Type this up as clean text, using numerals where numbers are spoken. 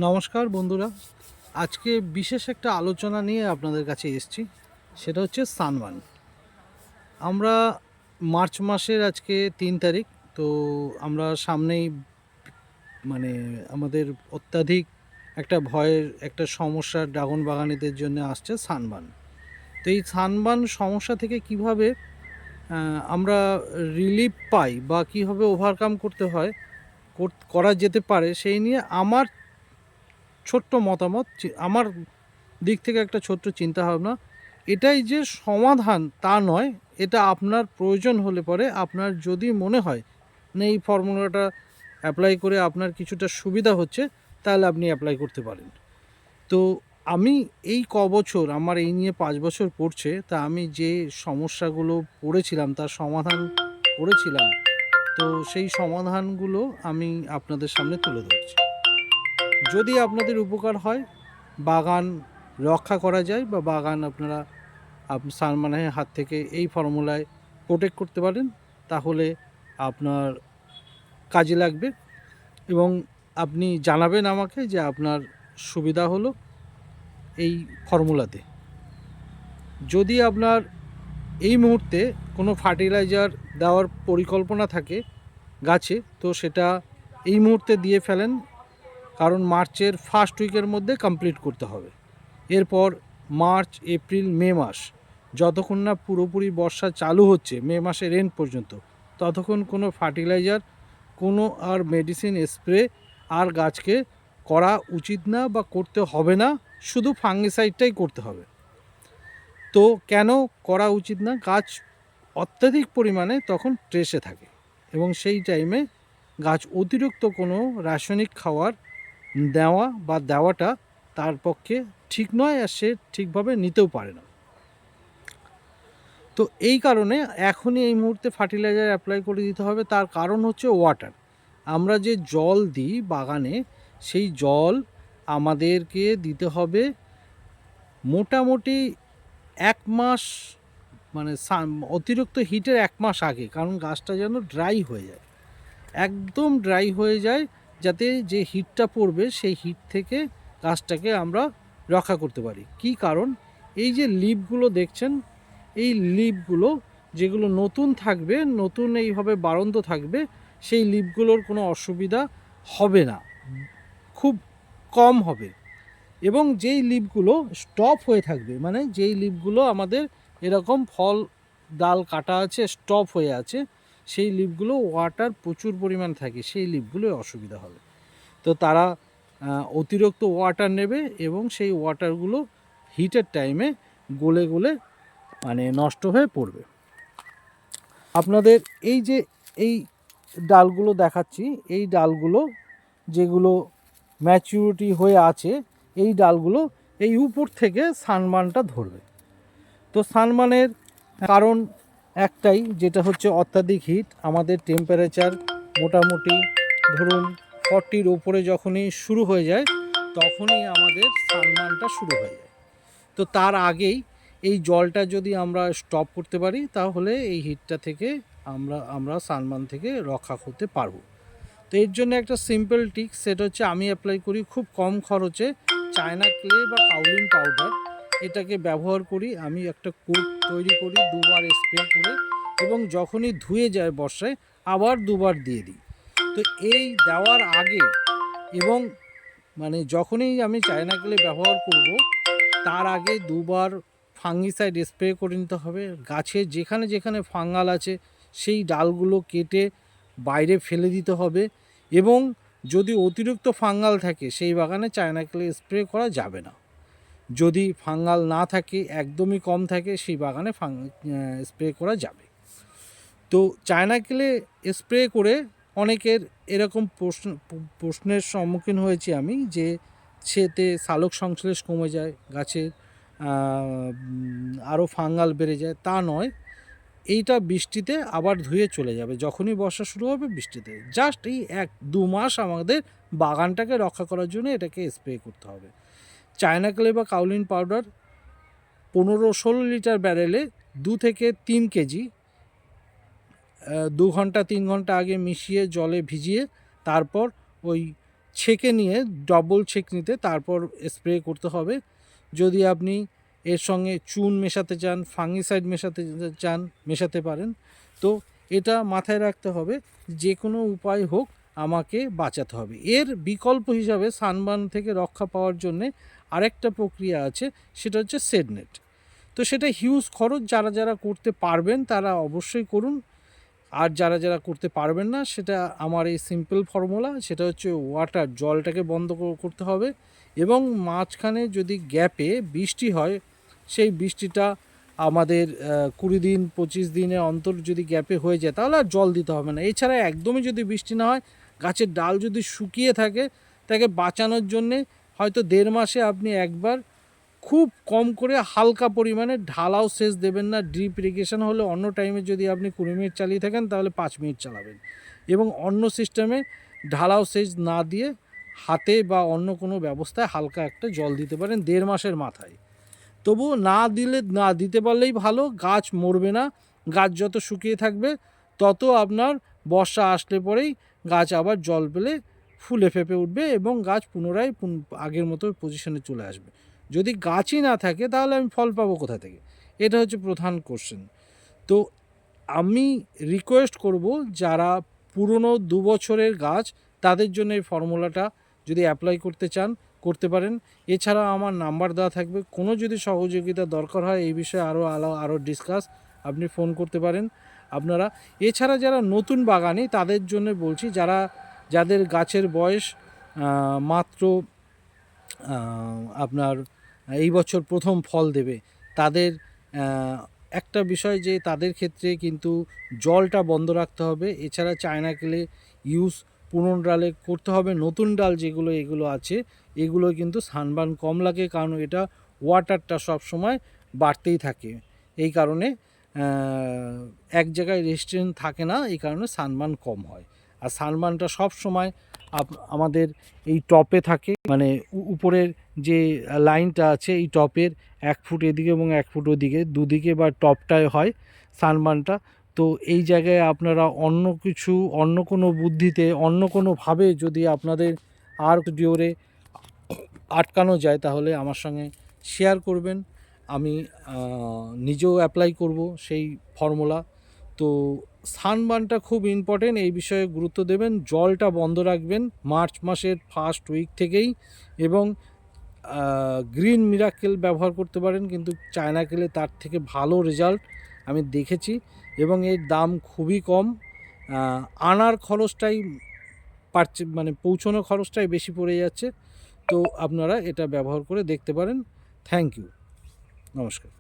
নমস্কার বন্ধুরা, আজকে বিশেষ একটা আলোচনা নিয়ে আপনাদের কাছে এসেছি। সেটা হচ্ছে সানবার্ন। আমরা মার্চ মাসের আজকে ৩ তারিখ। তো আমরা সামনেই মানে আমাদের অত্যাধিক একটা ভয়ের একটা সমস্যা ড্রাগন বাগানিদের জন্য আসছে সানবার্ন। তো এই সানবার্ন সমস্যা থেকে কিভাবে আমরা রিলিফ পাই বা কীভাবে ওভারকাম করতে হয় করা যেতে পারে সেই নিয়ে আমার ছোট্ট মতামত, আমার দিক থেকে একটা ছোট্ট চিন্তাভাবনা। এটাই যে সমাধান তা নয়, এটা আপনার প্রয়োজন হলে পরে আপনার যদি মনে হয় না এই ফর্মুলাটা অ্যাপ্লাই করে আপনার কিছুটা সুবিধা হচ্ছে, তাহলে আপনি অ্যাপ্লাই করতে পারেন। তো আমি এই বছর আমার এই নিয়ে 5 বছর পড়ছে, তা আমি যে সমস্যাগুলো পড়েছিলাম তার সমাধান করেছিলাম। তো সেই সমাধানগুলো আমি আপনাদের সামনে তুলে ধরছি। যদি আপনাদের উপকার হয়, বাগান রক্ষা করা যায় বা বাগান আপনারা সানমানের হাত থেকে এই ফর্মুলায় প্রোটেক্ট করতে পারেন, তাহলে আপনার কাজে লাগবে এবং আপনি জানাবেন আমাকে যে আপনার সুবিধা হলো এই ফর্মুলাতে। যদি আপনার এই মুহূর্তে কোনো ফার্টিলাইজার দেওয়ার পরিকল্পনা থাকে গাছে, তো সেটা এই মুহূর্তে দিয়ে ফেলেন, কারণ মার্চের ফার্স্ট উইকের মধ্যে কমপ্লিট করতে হবে। এরপর মার্চ, এপ্রিল, মে মাস, যতক্ষণ না পুরোপুরি বর্ষা চালু হচ্ছে, মে মাসের এন্ড পর্যন্ত, ততক্ষণ কোনো ফার্টিলাইজার, কোনো আর মেডিসিন স্প্রে আর গাছকে করা উচিত না বা করতে হবে না, শুধু ফাঙ্গিসাইডটাই করতে হবে। তো কেন করা উচিত না? গাছ অত্যাধিক পরিমাণে তখন ট্রেসে থাকে এবং সেই টাইমে গাছ অতিরিক্ত কোনো রাসায়নিক খাবার দেওয়াটা তার পক্ষে ঠিক নয়, আর সে ঠিকভাবে নিতেও পারে না। তো এই কারণে এখনই এই মুহূর্তে ফার্টিলাইজার অ্যাপ্লাই করে দিতে হবে। তার কারণ হচ্ছে ওয়াটার। আমরা যে জল দিই বাগানে, সেই জল আমাদেরকে দিতে হবে মোটামুটি 1 মাস, মানে অতিরিক্ত হিটের 1 মাস আগে, কারণ গাছটা যেন ড্রাই হয়ে যায়, একদম ড্রাই হয়ে যায়, যাতে যে হিটটা পড়বে সেই হিট থেকে গাছটাকে আমরা রক্ষা করতে পারি। কি কারণ? এই যে লিভগুলো দেখছেন, এই লিভগুলো যেগুলো নতুন থাকবে, নতুন এইভাবে বাড়ন্ত থাকবে, সেই লিভগুলোর কোনো অসুবিধা হবে না, খুব কম হবে। এবং যেই লিভগুলো স্টপ হয়ে থাকবে, মানে যেই লিভগুলো আমাদের এরকম ফল ডাল কাটা আছে, স্টপ হয়ে আছে, সেই লিভগুলো ওয়াটার প্রচুর পরিমাণ থাকে, সেই লিভগুলোই অসুবিধা হবে। তো তারা অতিরিক্ত ওয়াটার নেবে এবং সেই ওয়াটারগুলো হিটের টাইমে গলে গলে মানে নষ্ট হয়ে পড়বে। আপনাদের এই যে এই ডালগুলো দেখাচ্ছি, এই ডালগুলো যেগুলো ম্যাচিউরিটি হয়ে আছে, এই ডালগুলো এই উপর থেকে সানবার্নটা ধরবে। তো সানবার্নের কারণ একটাই, যেটা হচ্ছে অত্যাধিক হিট। আমাদের টেম্পারেচার মোটামুটি ধরুন 40-র ওপরে যখনই শুরু হয়ে যায়, তখনই আমাদের সানবার্নটা শুরু হয়ে যায়। তো তার আগেই এই জলটা যদি আমরা স্টপ করতে পারি, তাহলে এই হিটটা থেকে আমরা সানবার্ন থেকে রক্ষা করতে পারবো। তো এর জন্য একটা সিম্পল টিক্স, সেটা হচ্ছে আমি অ্যাপ্লাই করি খুব কম খরচে চায়না ক্লে বা কাউলিন পাউডার। এটাকে ব্যবহার করি, আমি একটা কোট তৈরি করি 2বার স্প্রে করে, এবং যখনই ধুয়ে যায় বর্ষায় আবার 2বার দিয়ে দিই। তো এই দেওয়ার আগে এবং মানে যখনই আমি চায়না ক্লে ব্যবহার করব, তার আগে 2বার ফাঙ্গিসাইড স্প্রে করে নিতে হবে। গাছে যেখানে যেখানে ফাঙ্গাল আছে সেই ডালগুলো কেটে বাইরে ফেলে দিতে হবে, এবং যদি অতিরিক্ত ফাঙ্গাল থাকে সেই বাগানে চায়না ক্লে স্প্রে করা যাবে না। যদি ফাঙ্গাল না থাকে, একদমই কম থাকে, সেই বাগানে স্প্রে করা যাবে। তো চায়না ক্লে স্প্রে করে অনেকের এরকম প্রশ্নের সম্মুখীন হয়েছি আমি, যে সেতে সালোক সংশ্লেষ কমে যায়, গাছের আরও ফাঙ্গাল বেড়ে যায়। তা নয়, এইটা বৃষ্টিতে আবার ধুয়ে চলে যাবে, যখনই বর্ষা শুরু হবে বৃষ্টিতে। জাস্ট এই 1-2 মাস আমাদের বাগানটাকে রক্ষা করার জন্য এটাকে স্প্রে করতে হবে। চায়না ক্লে বা কাউলিন পাউডার 15-16 লিটার ব্যারেলে 2 থেকে 3 কেজি 2 ঘন্টা 3 ঘন্টা আগে মিশিয়ে জলে ভিজিয়ে, তারপর ওই ছেঁকে নিয়ে ডবল ছেঁক নিতে তারপর স্প্রে করতে হবে। যদি আপনি এর সঙ্গে চুন মেশাতে চান, ফাঙ্গিসাইড মেশাতে চান, মেশাতে পারেন। তো এটা মাথায় রাখতে হবে, যে কোনো উপায় হোক আমাকে বাঁচাতে হবে। এর বিকল্প হিসাবে সানবার্ন থেকে রক্ষা পাওয়ার জন্যে আরেকটা প্রক্রিয়া আছে, সেটা হচ্ছে শেড নেট। তো সেটা হিউজ খরচ, যারা যারা করতে পারবেন তারা অবশ্যই করুন, আর যারা যারা করতে পারবেন না, সেটা আমার এই সিম্পল ফর্মুলা, সেটা হচ্ছে ওয়াটার, জলটাকে বন্ধ করতে হবে, এবং মাঝখানে যদি গ্যাপে বৃষ্টি হয়, সেই বৃষ্টিটা আমাদের 20 দিন 25 দিনের অন্তর যদি গ্যাপে হয়ে যায়, তাহলে আর জল দিতে হবে না। এছাড়া একদমই যদি বৃষ্টি না হয়, গাছের ডাল যদি শুকিয়ে থাকে, তাকে বাঁচানোর জন্যে হয়তো 1.5 মাসে আপনি একবার খুব কম করে হালকা পরিমাণে ঢালাও সেচ দেবেন না। ড্রিপ ইরিগেশন হলে অন্য টাইমে যদি আপনি 20 মিনিট চালিয়ে থাকেন, তাহলে 5 মিনিট চালাবেন, এবং অন্য সিস্টেমে ঢালাও সেচ না দিয়ে হাতে বা অন্য কোনো ব্যবস্থায় হালকা একটা জল দিতে পারেন 1.5 মাসের মাথায়। তবু না দিতে পারলেই ভালো, গাছ মরবে না। গাছ যত শুকিয়ে থাকবে, তত আপনার বর্ষা আসলে পরেই গাছ আবার জল পেলে ফুলে ফেঁপে উঠবে, এবং গাছ পুনরায় আগের মতো পজিশনে চলে আসবে। যদি গাছই না থাকে, তাহলে আমি ফল পাবো কোথা থেকে? এটা হচ্ছে প্রধান কোশ্চেন। তো আমি রিকোয়েস্ট করব, যারা পুরনো 2 বছরের গাছ, তাদের জন্য এই ফর্মুলাটা যদি অ্যাপ্লাই করতে চান, করতে পারেন। এছাড়া আমার নাম্বার দেওয়া থাকবে, কোনো যদি সহযোগিতা দরকার হয় এই বিষয়ে আরও ডিসকাস, আপনি ফোন করতে পারেন আপনারা। এছাড়া যারা নতুন বাগানি, তাদের জন্য বলছি, যাদের গাছের বয়স মাত্র আপনার এই বছর প্রথম ফল দেবে, তাদের একটা বিষয়, যে তাদের ক্ষেত্রে কিন্তু জলটা বন্ধ রাখতে হবে। এছাড়া চায়না কেলে ইউজ পুরনো ডালে করতে হবে। নতুন ডাল যেগুলো এগুলো আছে, এগুলো কিন্তু সানবার্ন কম লাগে, কারণ এটা ওয়াটারটা সব সময় বাড়তেই থাকে। এই কারণে এক জায়গায় রেস্টুরেন্ট থাকে না, এই কারণে সানবার্ন কম হয়। আর সানবার্নটা সব সময় আমাদের এই টপে থাকে, মানে উপরের যে লাইনটা আছে, এই টপের 1 ফুট এদিকে এবং 1 ফুট ওদিকে, দুদিকে বা টপটায় হয় সানবার্নটা। তো এই জায়গায় আপনারা অন্য কোনো বুদ্ধিতে, অন্য কোনোভাবে যদি আপনাদের আর ডিওরে আটকানো যায়, তাহলে আমার সঙ্গে শেয়ার করবেন। আমি নিজেও অ্যাপ্লাই করব সেই ফর্মুলা। তো সানবার্নটা খুব ইম্পর্টেন্ট, এই বিষয়ে গুরুত্ব দেবেন। জলটা বন্ধ রাখবেন মার্চ মাসের ফার্স্ট উইক থেকেই, এবং গ্রিন মিরাকেল ব্যবহার করতে পারেন, কিন্তু চায়না কেলে তার থেকে ভালো রেজাল্ট আমি দেখেছি, এবং এর দাম খুবই কম। আনার খরচটাই মানে পৌঁছানোর খরচটাই বেশি পড়ে যাচ্ছে। তো আপনারা এটা ব্যবহার করে দেখতে পারেন। থ্যাংক ইউ, নমস্কার।